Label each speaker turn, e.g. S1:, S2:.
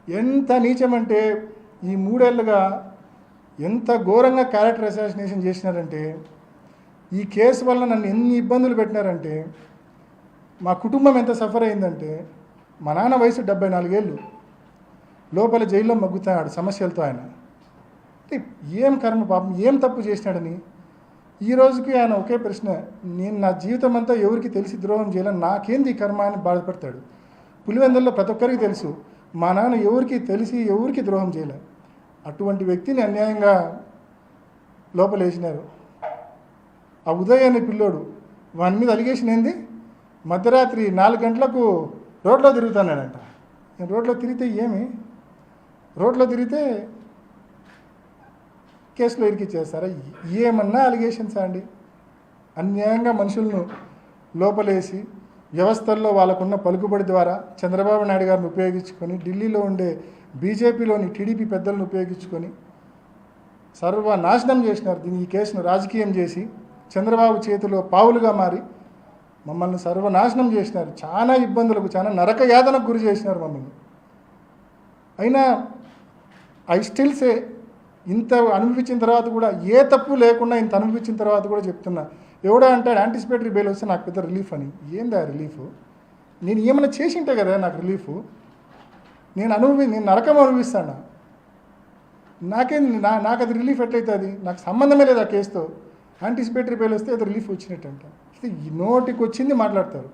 S1: ఎంత నీచమంటే ఈ 3 ఏళ్ళుగా ఎంత ఘోరంగా క్యారెక్టర్ అసాసినేషన్ చేసినారంటే, ఈ కేసు వల్ల నన్ను ఎన్ని ఇబ్బందులు పెట్టినారంటే, మా కుటుంబం ఎంత సఫర్ అయిందంటే, మా నాన్న వయసు 74 ఏళ్ళు, లోపల జైల్లో మగ్గుతాడు సమస్యలతో. ఆయన ఏం కర్మ పాపం, ఏం తప్పు చేసినాడని ఈ రోజుకి ఆయన ఒకే ప్రశ్న, నేను నా జీవితం అంతా ఎవరికి తెలిసి ద్రోహం చేయాలని, నాకేంది కర్మ అని బాధపడతాడు. పులివెందుల్లో ప్రతి ఒక్కరికి తెలుసు మా నాన్న ఎవరికి తెలిసి ఎవరికి ద్రోహం చేయలే. అటువంటి వ్యక్తిని అన్యాయంగా లోపలేసినారు. ఆ ఉదయ్ అనే పిల్లోడు, వాని మీద అలిగేషన్ ఏంది, మధ్యరాత్రి 4 గంటలకు రోడ్లో తిరుగుతానంట. రోడ్లో తిరిగితే ఏమి, రోడ్లో తిరిగితే కేసులో ఇరికిచ్చేస్తారా? ఏమన్నా అలిగేషన్స్ అండి. అన్యాయంగా మనుషులను లోపలేసి వ్యవస్థల్లో వాళ్ళకున్న పలుకుబడి ద్వారా చంద్రబాబు నాయుడు గారిని ఉపయోగించుకొని, ఢిల్లీలో ఉండే బీజేపీలోని టీడీపీ పెద్దలను ఉపయోగించుకొని సర్వనాశనం చేసినారు. ఈ కేసును రాజకీయం చేసి చంద్రబాబు చేతిలో పావులుగా మారి మమ్మల్ని సర్వనాశనం చేసినారు. చాలా ఇబ్బందులకు, చాలా నరక యాతనకు గురి చేసినారు మమ్మల్ని. అయినా ఐ స్టిల్ సే, ఇంత అనుభవించిన తర్వాత కూడా, ఏ తప్పు లేకుండా ఇంత అనుభవించిన తర్వాత కూడా చెప్తున్నా, ఎవడో అంటాడు యాంటిసిపేటరీ బెయిల్ వస్తే నాకు పెద్ద రిలీఫ్ అని. ఏందా రిలీఫ్? నేను ఏమైనా చేసింటే కదా నాకు రిలీఫ్. నేను నరకం అనుభవిస్తాను. నాకు అది రిలీఫ్ ఎట్లయితుంది? నాకు సంబంధమే లేదు ఆ కేసుతో. యాంటిసిపేటరీ బెయిల్ వస్తే అది రిలీఫ్ వచ్చినట్టు అంట. ఈ నోటికి వచ్చింది మాట్లాడతారు.